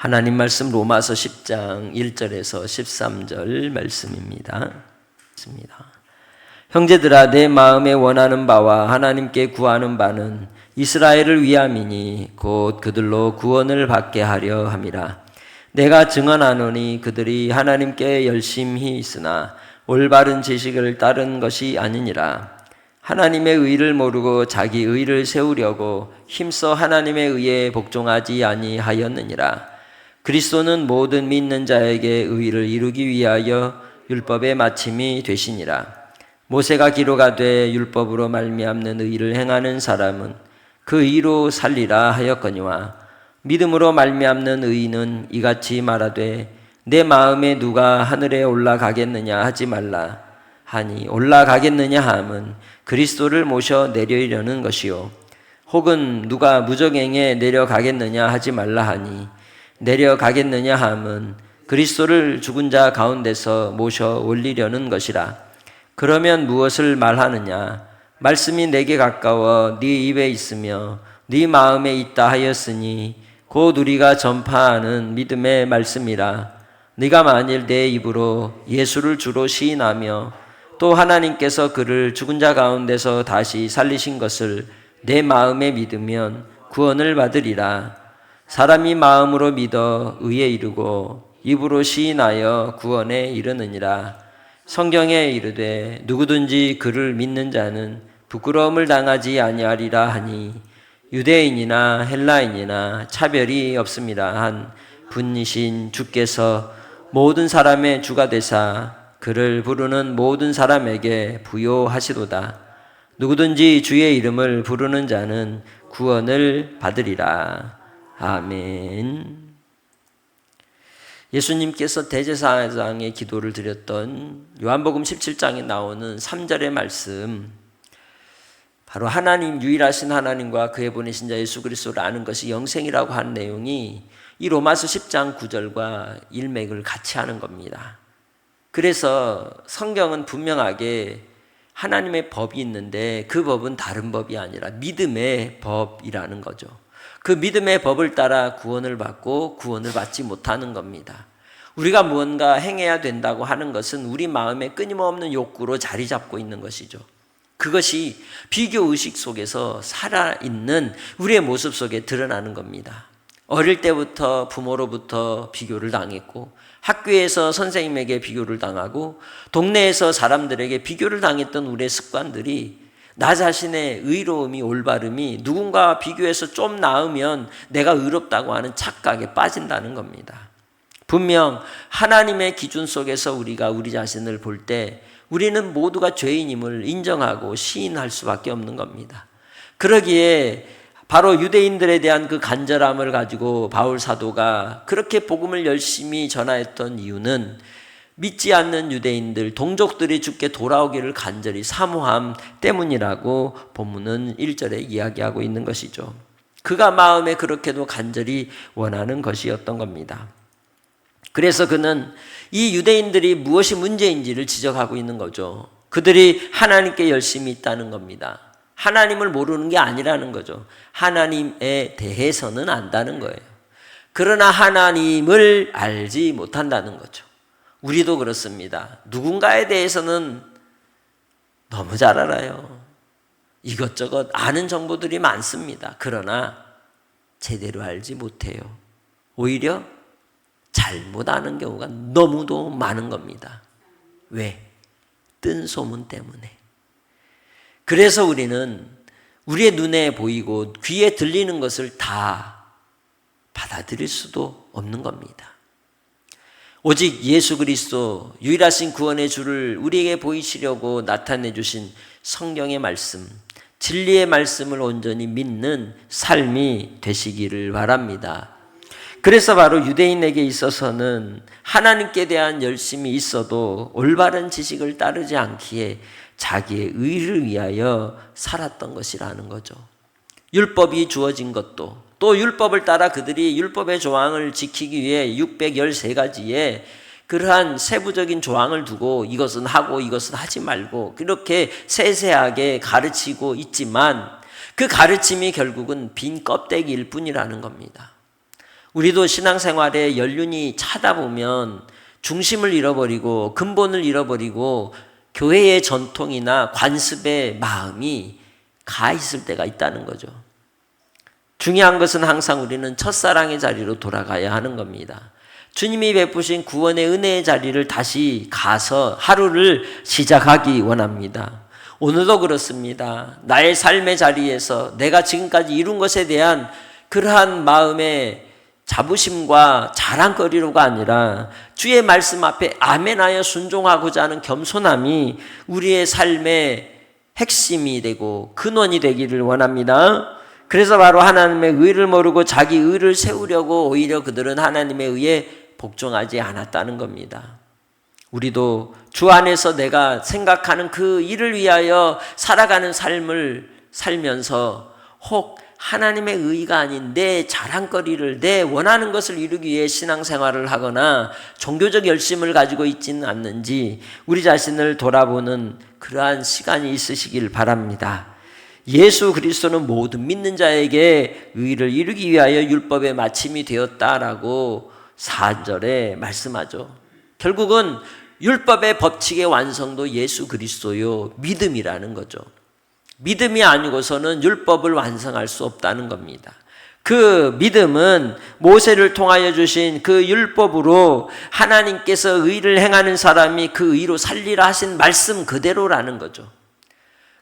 하나님 말씀 로마서 10장 1절에서 13절 말씀입니다. 형제들아, 내 마음에 원하는 바와 하나님께 구하는 바는 이스라엘을 위함이니 곧 그들로 구원을 받게 하려 함이라. 내가 증언하노니 그들이 하나님께 열심히 있으나 올바른 지식을 따른 것이 아니니라. 하나님의 의를 모르고 자기 의를 세우려고 힘써 하나님의 의에 복종하지 아니하였느니라. 그리스도는 모든 믿는 자에게 의를 이루기 위하여 율법의 마침이 되시니라. 모세가 기록하되 율법으로 말미암는 의를 행하는 사람은 그 의로 살리라 하였거니와 믿음으로 말미암는 의는 이같이 말하되 내 마음에 누가 하늘에 올라가겠느냐 하지 말라 하니 올라가겠느냐 함은 그리스도를 모셔 내려이려는 것이요 혹은 누가 무저갱에 내려가겠느냐 하지 말라 하니 내려가겠느냐 함은 그리스도를 죽은 자 가운데서 모셔 올리려는 것이라. 그러면 무엇을 말하느냐? 말씀이 내게 가까워 네 입에 있으며 네 마음에 있다 하였으니 곧 우리가 전파하는 믿음의 말씀이라. 네가 만일 내 입으로 예수를 주로 시인하며 또 하나님께서 그를 죽은 자 가운데서 다시 살리신 것을 내 마음에 믿으면 구원을 받으리라. 사람이 마음으로 믿어 의에 이르고 입으로 시인하여 구원에 이르느니라. 성경에 이르되 누구든지 그를 믿는 자는 부끄러움을 당하지 아니하리라 하니 유대인이나 헬라인이나 차별이 없습니다 한 분이신 주께서 모든 사람의 주가 되사 그를 부르는 모든 사람에게 부요하시도다. 누구든지 주의 이름을 부르는 자는 구원을 받으리라. 아멘. 예수님께서 대제사장의 기도를 드렸던 요한복음 17장에 나오는 3절의 말씀, 바로 하나님, 유일하신 하나님과 그의 보내신 자 예수 그리스도를 아는 것이 영생이라고 하는 내용이 이 로마서 10장 9절과 일맥을 같이 하는 겁니다. 그래서 성경은 분명하게 하나님의 법이 있는데 그 법은 다른 법이 아니라 믿음의 법이라는 거죠. 그 믿음의 법을 따라 구원을 받고 구원을 받지 못하는 겁니다. 우리가 무언가 행해야 된다고 하는 것은 우리 마음에 끊임없는 욕구로 자리 잡고 있는 것이죠. 그것이 비교의식 속에서 살아있는 우리의 모습 속에 드러나는 겁니다. 어릴 때부터 부모로부터 비교를 당했고 학교에서 선생님에게 비교를 당하고 동네에서 사람들에게 비교를 당했던 우리의 습관들이 나 자신의 의로움이, 올바름이 누군가와 비교해서 좀 나으면 내가 의롭다고 하는 착각에 빠진다는 겁니다. 분명 하나님의 기준 속에서 우리가 우리 자신을 볼 때 우리는 모두가 죄인임을 인정하고 시인할 수밖에 없는 겁니다. 그러기에 바로 유대인들에 대한 그 간절함을 가지고 바울 사도가 그렇게 복음을 열심히 전하였던 이유는 믿지 않는 유대인들, 동족들이 주께 돌아오기를 간절히 사모함 때문이라고 본문은 1절에 이야기하고 있는 것이죠. 그가 마음에 그렇게도 간절히 원하는 것이었던 겁니다. 그래서 그는 이 유대인들이 무엇이 문제인지를 지적하고 있는 거죠. 그들이 하나님께 열심히 있다는 겁니다. 하나님을 모르는 게 아니라는 거죠. 하나님에 대해서는 안다는 거예요. 그러나 하나님을 알지 못한다는 거죠. 우리도 그렇습니다. 누군가에 대해서는 너무 잘 알아요. 이것저것 아는 정보들이 많습니다. 그러나 제대로 알지 못해요. 오히려 잘못 아는 경우가 너무도 많은 겁니다. 왜? 뜬 소문 때문에. 그래서 우리는 우리의 눈에 보이고 귀에 들리는 것을 다 받아들일 수도 없는 겁니다. 오직 예수 그리스도 유일하신 구원의 주를 우리에게 보이시려고 나타내 주신 성경의 말씀, 진리의 말씀을 온전히 믿는 삶이 되시기를 바랍니다. 그래서 바로 유대인에게 있어서는 하나님께 대한 열심이 있어도 올바른 지식을 따르지 않기에 자기의 의를 위하여 살았던 것이라는 거죠. 율법이 주어진 것도, 또 율법을 따라 그들이 율법의 조항을 지키기 위해 613가지의 그러한 세부적인 조항을 두고 이것은 하고 이것은 하지 말고 그렇게 세세하게 가르치고 있지만 그 가르침이 결국은 빈 껍데기일 뿐이라는 겁니다. 우리도 신앙생활에 연륜이 차다 보면 중심을 잃어버리고 근본을 잃어버리고 교회의 전통이나 관습의 마음이 가 있을 때가 있다는 거죠. 중요한 것은 항상 우리는 첫사랑의 자리로 돌아가야 하는 겁니다. 주님이 베푸신 구원의 은혜의 자리를 다시 가서 하루를 시작하기 원합니다. 오늘도 그렇습니다. 나의 삶의 자리에서 내가 지금까지 이룬 것에 대한 그러한 마음의 자부심과 자랑거리로가 아니라 주의 말씀 앞에 아멘하여 순종하고자 하는 겸손함이 우리의 삶의 핵심이 되고 근원이 되기를 원합니다. 그래서 바로 하나님의 의를 모르고 자기 의를 세우려고 오히려 그들은 하나님의 의에 복종하지 않았다는 겁니다. 우리도 주 안에서 내가 생각하는 그 일을 위하여 살아가는 삶을 살면서 혹 하나님의 의가 아닌 내 자랑거리를, 내 원하는 것을 이루기 위해 신앙생활을 하거나 종교적 열심을 가지고 있지는 않는지 우리 자신을 돌아보는 그러한 시간이 있으시길 바랍니다. 예수 그리스도는 모든 믿는 자에게 의를 이루기 위하여 율법의 마침이 되었다라고 4절에 말씀하죠. 결국은 율법의 법칙의 완성도 예수 그리스도요, 믿음이라는 거죠. 믿음이 아니고서는 율법을 완성할 수 없다는 겁니다. 그 믿음은 모세를 통하여 주신 그 율법으로 하나님께서 의를 행하는 사람이 그 의로 살리라 하신 말씀 그대로라는 거죠.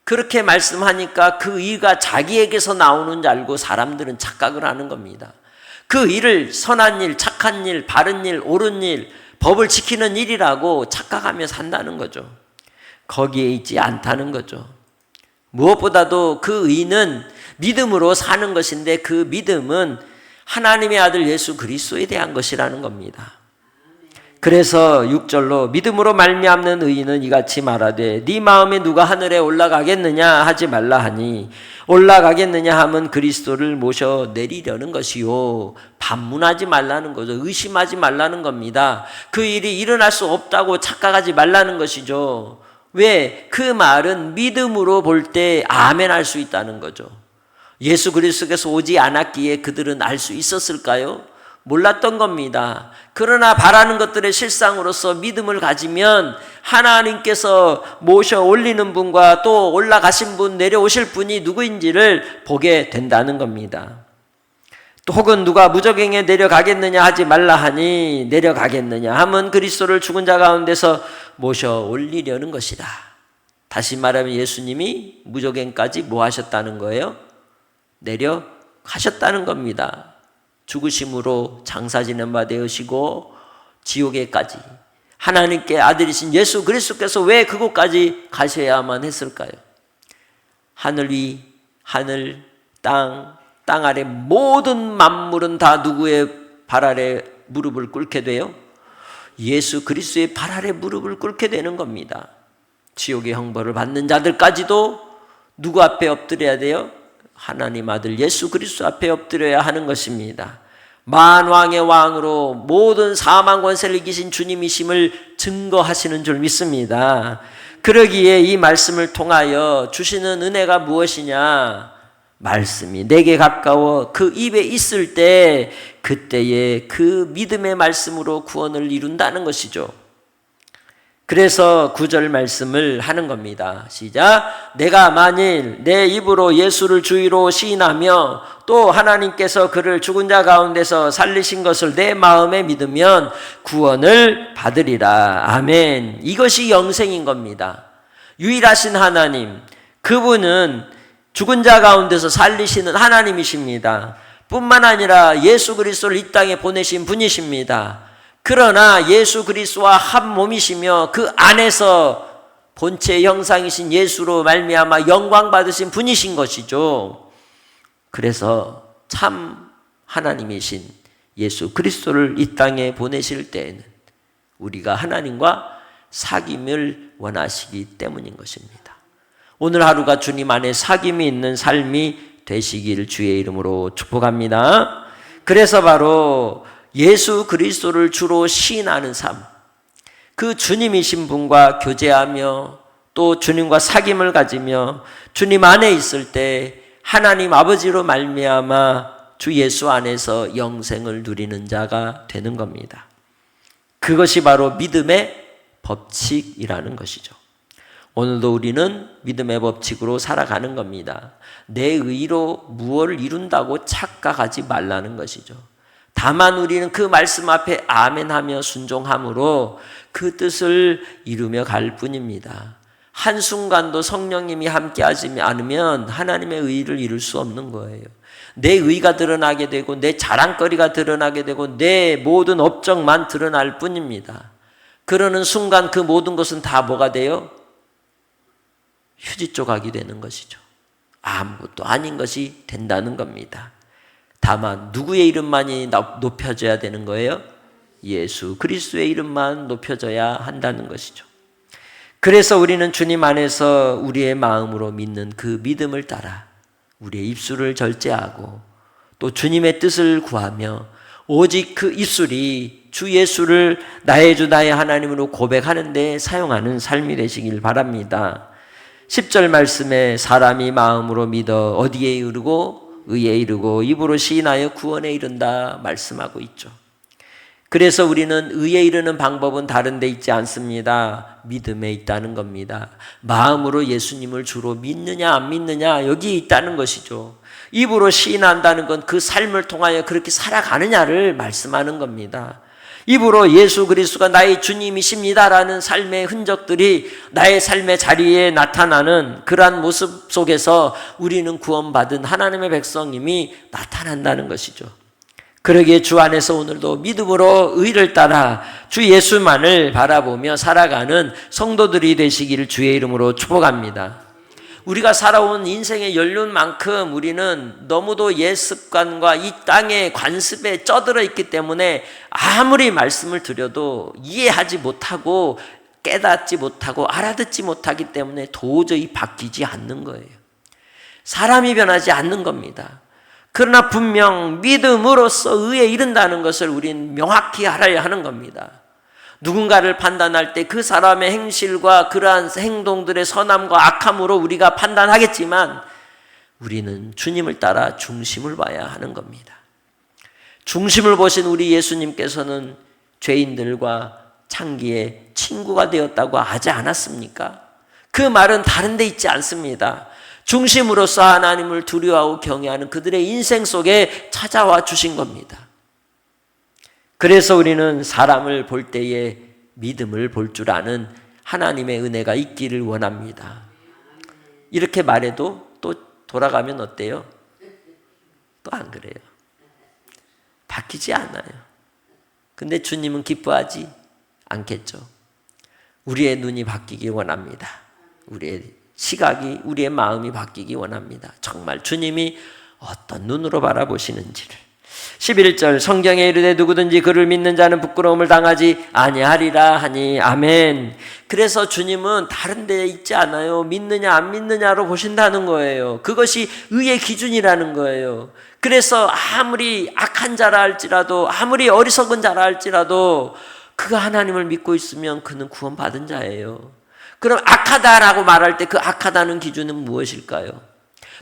그렇게 말씀하니까 그 의가 자기에게서 나오는 줄 알고 사람들은 착각을 하는 겁니다. 그 일을 선한 일, 착한 일, 바른 일, 옳은 일, 법을 지키는 일이라고 착각하며 산다는 거죠. 거기에 있지 않다는 거죠. 무엇보다도 그 의는 믿음으로 사는 것인데 그 믿음은 하나님의 아들 예수 그리스도에 대한 것이라는 겁니다. 그래서 6절로 믿음으로 말미암는 의인은 이같이 말하되 네 마음에 누가 하늘에 올라가겠느냐 하지 말라 하니 올라가겠느냐 함은 그리스도를 모셔 내리려는 것이요, 반문하지 말라는 거죠. 의심하지 말라는 겁니다. 그 일이 일어날 수 없다고 착각하지 말라는 것이죠. 왜? 그 말은 믿음으로 볼 때 아멘 할 수 있다는 거죠. 예수 그리스도께서 오지 않았기에 그들은 알 수 있었을까요? 몰랐던 겁니다. 그러나 바라는 것들의 실상으로서 믿음을 가지면 하나님께서 모셔 올리는 분과 또 올라가신 분, 내려오실 분이 누구인지를 보게 된다는 겁니다. 또 혹은 누가 무저갱에 내려가겠느냐 하지 말라 하니 내려가겠느냐 함은 그리스도를 죽은 자 가운데서 모셔 올리려는 것이다. 다시 말하면 예수님이 무저갱까지 뭐 하셨다는 거예요? 내려가셨다는 겁니다. 죽으심으로 장사지는 바 되으시고 지옥에까지 하나님께 아들이신 예수 그리스도께서 왜 그곳까지 가셔야만 했을까요? 하늘 위, 하늘, 땅 아래 모든 만물은 다 누구의 발 아래 무릎을 꿇게 돼요? 예수 그리스도의 발 아래 무릎을 꿇게 되는 겁니다. 지옥의 형벌을 받는 자들까지도 누구 앞에 엎드려야 돼요? 하나님 아들 예수 그리스도 앞에 엎드려야 하는 것입니다. 만왕의 왕으로 모든 사망 권세를 이기신 주님이심을 증거하시는 줄 믿습니다. 그러기에 이 말씀을 통하여 주시는 은혜가 무엇이냐? 말씀이 내게 가까워 그 입에 있을 때 그때에 그 믿음의 말씀으로 구원을 이룬다는 것이죠. 그래서 9절 말씀을 하는 겁니다. 시작. 내가 만일 내 입으로 예수를 주의로 시인하며 또 하나님께서 그를 죽은 자 가운데서 살리신 것을 내 마음에 믿으면 구원을 받으리라. 아멘. 이것이 영생인 겁니다. 유일하신 하나님, 그분은 죽은 자 가운데서 살리시는 하나님이십니다. 뿐만 아니라 예수 그리스도를 이 땅에 보내신 분이십니다. 그러나 예수 그리스도와 한 몸이시며 그 안에서 본체의 형상이신 예수로 말미암아 영광 받으신 분이신 것이죠. 그래서 참 하나님이신 예수 그리스도를 이 땅에 보내실 때에는 우리가 하나님과 사귐을 원하시기 때문인 것입니다. 오늘 하루가 주님 안에 사귐이 있는 삶이 되시길 주의 이름으로 축복합니다. 그래서 바로 예수 그리스도를 주로 시인하는 삶, 그 주님이신 분과 교제하며 또 주님과 사귐을 가지며 주님 안에 있을 때 하나님 아버지로 말미암아 주 예수 안에서 영생을 누리는 자가 되는 겁니다. 그것이 바로 믿음의 법칙이라는 것이죠. 오늘도 우리는 믿음의 법칙으로 살아가는 겁니다. 내 의로 무엇을 이룬다고 착각하지 말라는 것이죠. 다만 우리는 그 말씀 앞에 아멘하며 순종함으로 그 뜻을 이루며 갈 뿐입니다. 한순간도 성령님이 함께하지 않으면 하나님의 의를 이룰 수 없는 거예요. 내 의가 드러나게 되고 내 자랑거리가 드러나게 되고 내 모든 업적만 드러날 뿐입니다. 그러는 순간 그 모든 것은 다 뭐가 돼요? 휴지 조각이 되는 것이죠. 아무것도 아닌 것이 된다는 겁니다. 다만 누구의 이름만이 높여져야 되는 거예요? 예수 그리스도의 이름만 높여져야 한다는 것이죠. 그래서 우리는 주님 안에서 우리의 마음으로 믿는 그 믿음을 따라 우리의 입술을 절제하고 또 주님의 뜻을 구하며 오직 그 입술이 주 예수를 나의 주 나의 하나님으로 고백하는 데 사용하는 삶이 되시길 바랍니다. 10절 말씀에 사람이 마음으로 믿어 어디에 이르고 의에 이르고 입으로 시인하여 구원에 이른다 말씀하고 있죠. 그래서 우리는 의에 이르는 방법은 다른 데 있지 않습니다. 믿음에 있다는 겁니다. 마음으로 예수님을 주로 믿느냐 안 믿느냐 여기에 있다는 것이죠. 입으로 시인한다는 건 그 삶을 통하여 그렇게 살아가느냐를 말씀하는 겁니다. 입으로 예수 그리스도가 나의 주님이십니다라는 삶의 흔적들이 나의 삶의 자리에 나타나는 그러한 모습 속에서 우리는 구원받은 하나님의 백성임이 나타난다는 것이죠. 그러기에 주 안에서 오늘도 믿음으로 의를 따라 주 예수만을 바라보며 살아가는 성도들이 되시기를 주의 이름으로 축복합니다. 우리가 살아온 인생의 연륜만큼 우리는 너무도 옛 습관과 이 땅의 관습에 쩌들어 있기 때문에 아무리 말씀을 드려도 이해하지 못하고 깨닫지 못하고 알아듣지 못하기 때문에 도저히 바뀌지 않는 거예요. 사람이 변하지 않는 겁니다. 그러나 분명 믿음으로써 의에 이른다는 것을 우린 명확히 알아야 하는 겁니다. 누군가를 판단할 때 그 사람의 행실과 그러한 행동들의 선함과 악함으로 우리가 판단하겠지만 우리는 주님을 따라 중심을 봐야 하는 겁니다. 중심을 보신 우리 예수님께서는 죄인들과 창기의 친구가 되었다고 하지 않았습니까? 그 말은 다른 데 있지 않습니다. 중심으로서 하나님을 두려워하고 경외하는 그들의 인생 속에 찾아와 주신 겁니다. 그래서 우리는 사람을 볼 때에 믿음을 볼 줄 아는 하나님의 은혜가 있기를 원합니다. 이렇게 말해도 또 돌아가면 어때요? 또 안 그래요. 바뀌지 않아요. 근데 주님은 기뻐하지 않겠죠. 우리의 눈이 바뀌기 원합니다. 우리의 시각이, 우리의 마음이 바뀌기 원합니다. 정말 주님이 어떤 눈으로 바라보시는지를. 11절 성경에 이르되 누구든지 그를 믿는 자는 부끄러움을 당하지 아니하리라 하니 아멘. 그래서 주님은 다른 데에 있지 않아요. 믿느냐 안 믿느냐로 보신다는 거예요. 그것이 의의 기준이라는 거예요. 그래서 아무리 악한 자라 할지라도 아무리 어리석은 자라 할지라도 그가 하나님을 믿고 있으면 그는 구원받은 자예요. 그럼 악하다라고 말할 때 그 악하다는 기준은 무엇일까요?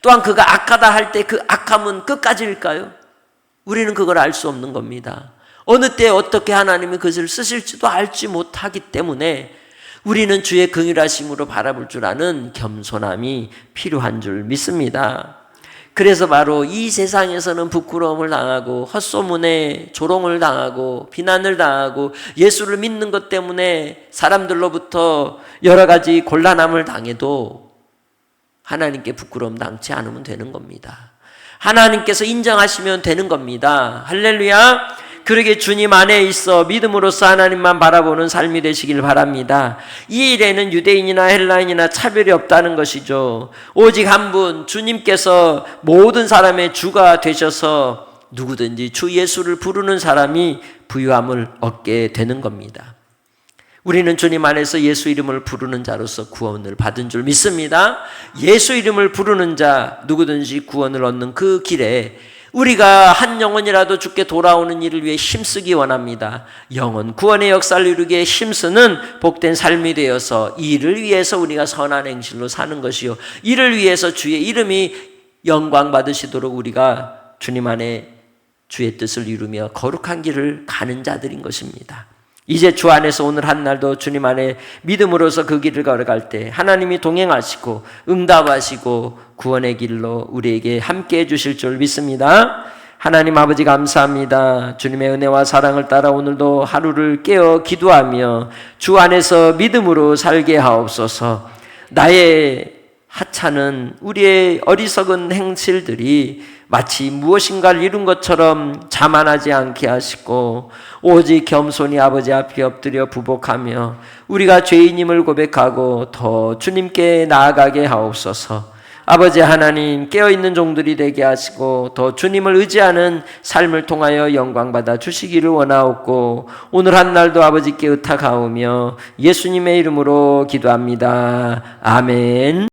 또한 그가 악하다 할 때 그 악함은 끝까지일까요? 우리는 그걸 알 수 없는 겁니다. 어느 때 어떻게 하나님이 그것을 쓰실지도 알지 못하기 때문에 우리는 주의 긍휼하심으로 바라볼 줄 아는 겸손함이 필요한 줄 믿습니다. 그래서 바로 이 세상에서는 부끄러움을 당하고 헛소문에 조롱을 당하고 비난을 당하고 예수를 믿는 것 때문에 사람들로부터 여러 가지 곤란함을 당해도 하나님께 부끄러움 당치 않으면 되는 겁니다. 하나님께서 인정하시면 되는 겁니다. 할렐루야. 그러게 주님 안에 있어 믿음으로써 하나님만 바라보는 삶이 되시길 바랍니다. 이 일에는 유대인이나 헬라인이나 차별이 없다는 것이죠. 오직 한 분 주님께서 모든 사람의 주가 되셔서 누구든지 주 예수를 부르는 사람이 부유함을 얻게 되는 겁니다. 우리는 주님 안에서 예수 이름을 부르는 자로서 구원을 받은 줄 믿습니다. 예수 이름을 부르는 자 누구든지 구원을 얻는 그 길에 우리가 한 영혼이라도 주께 돌아오는 일을 위해 힘쓰기 원합니다. 영혼 구원의 역사를 이루기에 힘쓰는 복된 삶이 되어서 이를 위해서 우리가 선한 행실로 사는 것이요 이를 위해서 주의 이름이 영광 받으시도록 우리가 주님 안에 주의 뜻을 이루며 거룩한 길을 가는 자들인 것입니다. 이제 주 안에서 오늘 한 날도 주님 안에 믿음으로서 그 길을 걸어갈 때 하나님이 동행하시고 응답하시고 구원의 길로 우리에게 함께해 주실 줄 믿습니다. 하나님 아버지 감사합니다. 주님의 은혜와 사랑을 따라 오늘도 하루를 깨어 기도하며 주 안에서 믿음으로 살게 하옵소서. 나의 하찮은 우리의 어리석은 행실들이 마치 무엇인가를 이룬 것처럼 자만하지 않게 하시고 오직 겸손히 아버지 앞에 엎드려 부복하며 우리가 죄인임을 고백하고 더 주님께 나아가게 하옵소서. 아버지 하나님, 깨어있는 종들이 되게 하시고 더 주님을 의지하는 삶을 통하여 영광받아 주시기를 원하옵고 오늘 한 날도 아버지께 의탁하오며 예수님의 이름으로 기도합니다. 아멘.